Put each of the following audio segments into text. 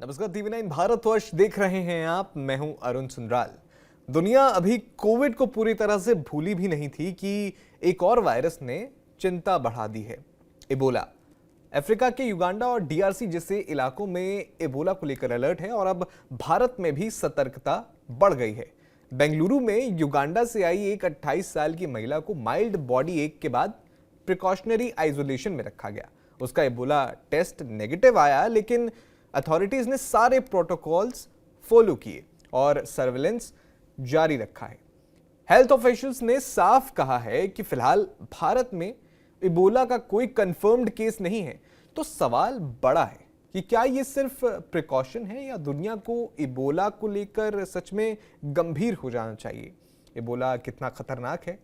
नमस्कार, TV9 भारतवर्ष देख रहे हैं आप। मैं हूं अरुण सुंदराल। दुनिया अभी कोविड को पूरी तरह से भूली भी नहीं थी कि एक और वायरस ने चिंता बढ़ा दी है, इबोला। अफ्रीका के युगांडा और DRC जैसे इलाकों में इबोला को लेकर अलर्ट है और अब भारत में भी सतर्कता बढ़ गई है। बेंगलुरु में युगांडा से आई एक 28 साल की महिला को माइल्ड बॉडी एक के बाद प्रिकॉशनरी आइसोलेशन में रखा गया। उसका इबोला टेस्ट नेगेटिव आया, लेकिन अथॉरिटीज ने सारे प्रोटोकॉल्स फॉलो किए और सर्विलेंस जारी रखा है। हेल्थ ऑफिशियल्स ने साफ कहा है कि फिलहाल भारत में इबोला का कोई कंफर्म्ड केस नहीं है। तो सवाल बड़ा है कि क्या ये सिर्फ प्रिकॉशन है या दुनिया को इबोला को लेकर सच में गंभीर हो जाना चाहिए। इबोला कितना खतरनाक है,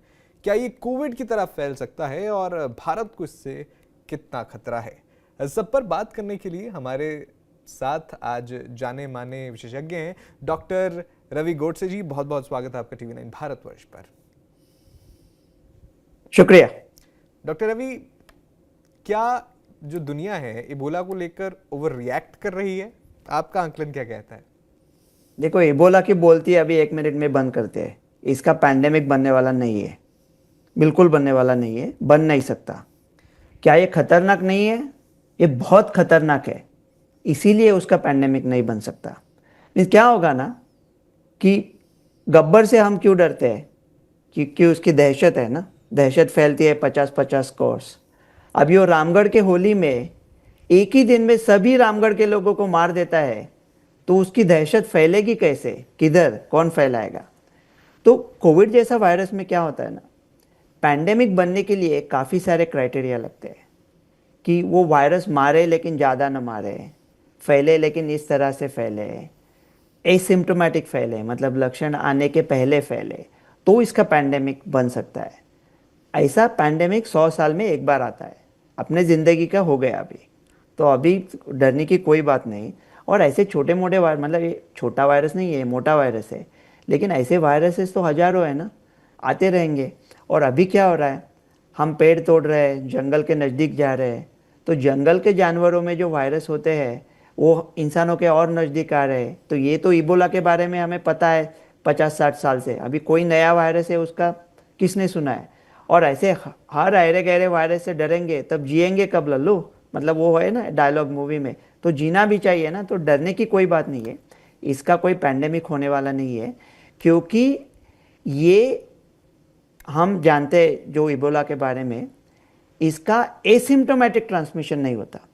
क्या ये कोविड की तरह फैल सकता है और भारत को इससे कितना खतरा है। सब पर बात करने के लिए हमारे साथ आज जाने माने विशेषज्ञ हैं डॉक्टर रवि गोडसे जी। बहुत बहुत स्वागत है आपका TV9 भारतवर्ष पर। शुक्रिया। डॉक्टर रवि, क्या जो दुनिया है इबोला को लेकर ओवर रिएक्ट कर रही है? आपका आंकलन क्या कहता है? देखो, इबोला की बोलती है अभी 1 मिनट में बंद करते हैं। इसका पैंडेमिक बनने वाला नहीं है, बिल्कुल बनने वाला नहीं है, बन नहीं सकता। क्या ये खतरनाक नहीं है? ये बहुत खतरनाक है, इसीलिए उसका पैंडेमिक नहीं बन सकता। मीन्स क्या होगा ना कि गब्बर से हम क्यों डरते हैं? क्योंकि उसकी दहशत है ना, दहशत फैलती है 50-50 कोर्स। अभी वो रामगढ़ के होली में एक ही दिन में सभी रामगढ़ के लोगों को मार देता है, तो उसकी दहशत फैलेगी कैसे? किधर, कौन फैलाएगा? तो कोविड जैसा वायरस में क्या होता है ना, पैंडेमिक बनने के लिए काफ़ी सारे क्राइटेरिया लगते हैं कि वो वायरस मारे लेकिन ज़्यादा न मारे, फैले लेकिन इस तरह से फैले, एसिम्प्टोमेटिक फैले, मतलब लक्षण आने के पहले फैले, तो इसका पैंडेमिक बन सकता है। ऐसा पैंडेमिक 100 साल में एक बार आता है, अपने ज़िंदगी का हो गया अभी, तो अभी डरने की कोई बात नहीं। और ऐसे छोटे मोटे वायरस, मतलब ये छोटा वायरस नहीं है, मोटा वायरस है, लेकिन ऐसे वायरसेस तो हज़ारों है ना, आते रहेंगे। और अभी क्या हो रहा है, हम पेड़ तोड़ रहे हैं, जंगल के नज़दीक जा रहे हैं, तो जंगल के जानवरों में जो वायरस होते हैं वो इंसानों के और नज़दीक आ रहे हैं। तो ये तो इबोला के बारे में हमें पता है 50-60 साल से, अभी कोई नया वायरस है उसका किसने सुना है? और ऐसे हर अरे गहरे वायरस से डरेंगे तब जिएंगे कब लल्लू? मतलब वो है ना डायलॉग मूवी में, तो जीना भी चाहिए ना, तो डरने की कोई बात नहीं है। इसका कोई पैंडेमिक होने वाला नहीं है, क्योंकि ये हम जानते हैं जो इबोला के बारे में, इसका एसिम्प्टोमेटिक ट्रांसमिशन नहीं होता।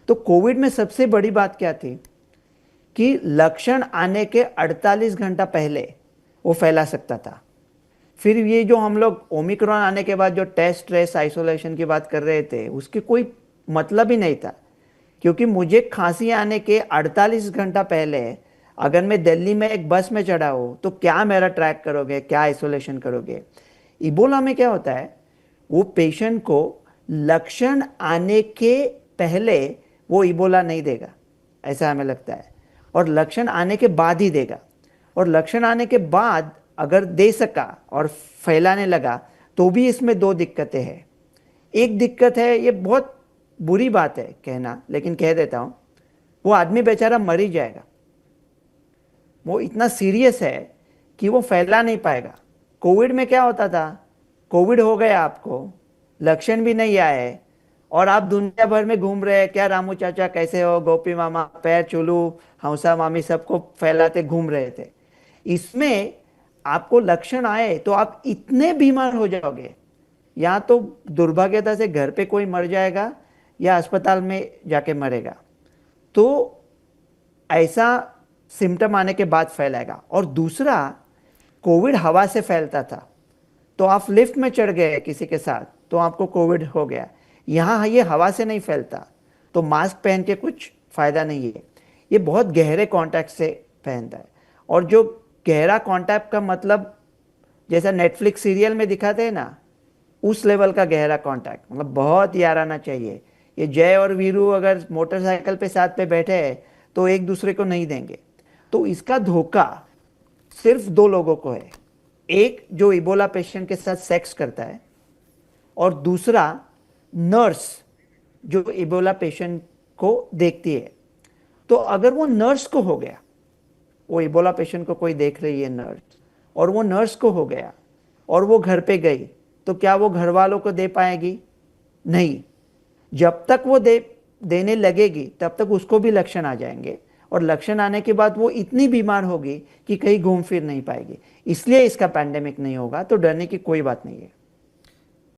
तो कोविड में सबसे बड़ी बात क्या थी कि लक्षण आने के 48 घंटा पहले वो फैला सकता था। फिर ये जो हम लोग ओमिक्रॉन आने के बाद जो टेस्ट ट्रेस आइसोलेशन की बात कर रहे थे, उसकी कोई मतलब ही नहीं था, क्योंकि मुझे खांसी आने के 48 घंटा पहले अगर मैं दिल्ली में एक बस में चढ़ा हो तो क्या मेरा ट्रैक करोगे, क्या आइसोलेशन करोगे? इबोला में क्या होता है, वो पेशेंट को लक्षण आने के पहले वो इबोला नहीं देगा, ऐसा हमें लगता है, और लक्षण आने के बाद ही देगा। और लक्षण आने के बाद अगर दे सका और फैलाने लगा तो भी इसमें 2 दिक्कतें हैं। एक दिक्कत है, ये बहुत बुरी बात है कहना, लेकिन कह देता हूँ, वो आदमी बेचारा मर ही जाएगा। वो इतना सीरियस है कि वो फैला नहीं पाएगा। कोविड में क्या होता था, कोविड हो गया आपको, लक्षण भी नहीं आए और आप दुनिया भर में घूम रहे हैं, क्या रामू चाचा कैसे हो, गोपी मामा, पैर चुलू, हंसा मामी, सबको फैलाते घूम रहे थे। इसमें आपको लक्षण आए तो आप इतने बीमार हो जाओगे, या तो दुर्भाग्यता से घर पे कोई मर जाएगा या अस्पताल में जाके मरेगा। तो ऐसा सिम्टम आने के बाद फैलाएगा। और दूसरा, कोविड हवा से फैलता था, तो आप लिफ्ट में चढ़ गए किसी के साथ तो आपको कोविड हो गया। यहाँ ये हवा से नहीं फैलता, तो मास्क पहन के कुछ फ़ायदा नहीं है। ये बहुत गहरे कांटेक्ट से पहनता है, और जो गहरा कांटेक्ट का मतलब जैसा नेटफ्लिक्स सीरियल में दिखाते हैं ना, उस लेवल का गहरा कांटेक्ट, मतलब बहुत यार आना चाहिए। ये जय और वीरू अगर मोटरसाइकिल पे साथ पे बैठे हैं तो एक दूसरे को नहीं देंगे। तो इसका धोखा सिर्फ 2 लोगों को है, एक जो इबोला पेशेंट के साथ सेक्स करता है, और दूसरा नर्स जो इबोला पेशेंट को देखती है। तो अगर वो नर्स को हो गया, वो इबोला पेशेंट को कोई देख रही है नर्स, और वो नर्स को हो गया और वो घर पे गई, तो क्या वो घर वालों को दे पाएगी? नहीं। जब तक वो देने लगेगी तब तक उसको भी लक्षण आ जाएंगे, और लक्षण आने के बाद वो इतनी बीमार होगी कि कहीं घूम फिर नहीं पाएगी। इसलिए इसका पैंडेमिक नहीं होगा, तो डरने की कोई बात नहीं है।